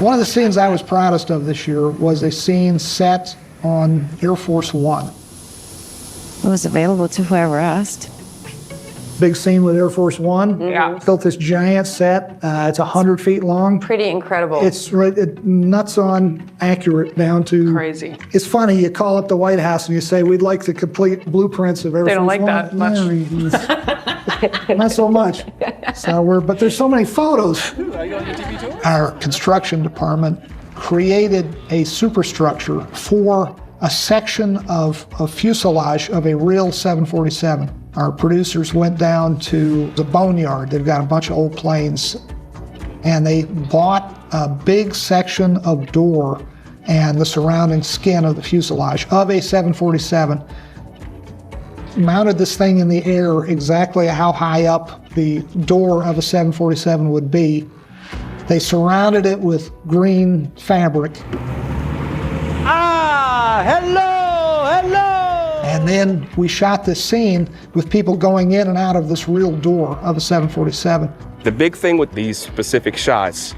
One of the scenes I was proudest of this year was a scene set on Air Force One. It was available to whoever asked. Big scene with Air Force One. Yeah. Built this giant set. It's 100 feet long. Pretty incredible. It's nuts on accurate down to... Crazy. It's funny, you call up the White House and you say, we'd like the complete blueprints of Air Force One. They don't like that much. Yeah, not so much. But there's so many photos. Our construction department created a superstructure for a section of fuselage of a real 747. Our producers went down to the boneyard. They've got a bunch of old planes, and they bought a big section of door and the surrounding skin of the fuselage of a 747, mounted this thing in the air exactly how high up the door of a 747 would be. They surrounded it with green fabric. Hello! And then we shot this scene with people going in and out of this real door of a 747. The big thing with these specific shots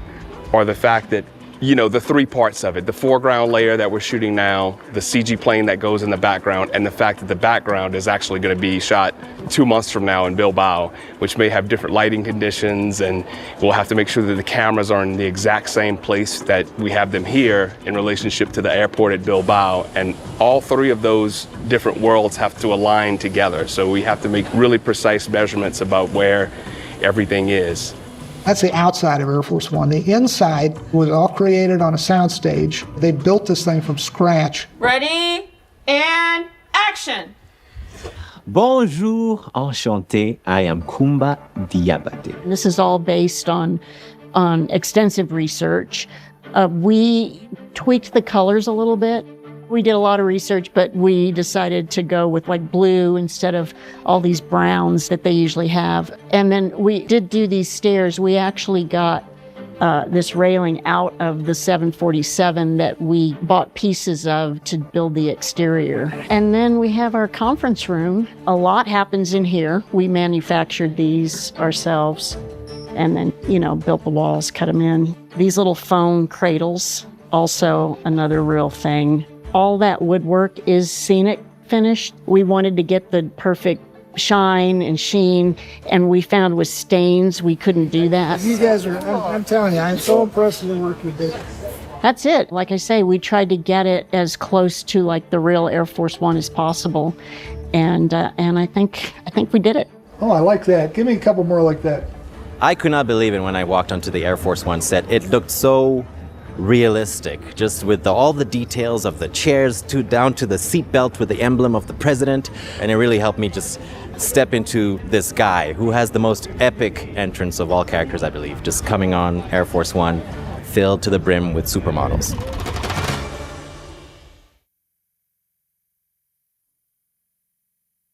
are the fact that, the three parts of it, the foreground layer that we're shooting now, the CG plane that goes in the background, and the fact that the background is actually going to be shot 2 months from now in Bilbao, which may have different lighting conditions, and we'll have to make sure that the cameras are in the exact same place that we have them here in relationship to the airport at Bilbao. And all three of those different worlds have to align together. So we have to make really precise measurements about where everything is. That's the outside of Air Force One. The inside was all created on a soundstage. They built this thing from scratch. Ready and action. Bonjour, enchanté. I am Kumba Diabate. This is all based on extensive research. We tweaked the colors a little bit. We did a lot of research, but we decided to go with like blue instead of all these browns that they usually have. And then we did do these stairs. We actually got this railing out of the 747 that we bought pieces of to build the exterior. And then we have our conference room. A lot happens in here. We manufactured these ourselves and then, built the walls, cut them in. These little foam cradles, also another real thing. All that woodwork is scenic finished. We wanted to get the perfect shine and sheen, and we found with stains we couldn't do that. You guys are, I'm telling you, I'm so impressed with the work you did. That's it. Like I say, we tried to get it as close to like the real Air Force One as possible, and I think we did it. Oh, I like that. Give me a couple more like that. I could not believe it when I walked onto the Air Force One set. It looked so realistic, just with all the details of the chairs down to the seatbelt with the emblem of the president. And it really helped me just step into this guy who has the most epic entrance of all characters, I believe, just coming on Air Force One, filled to the brim with supermodels.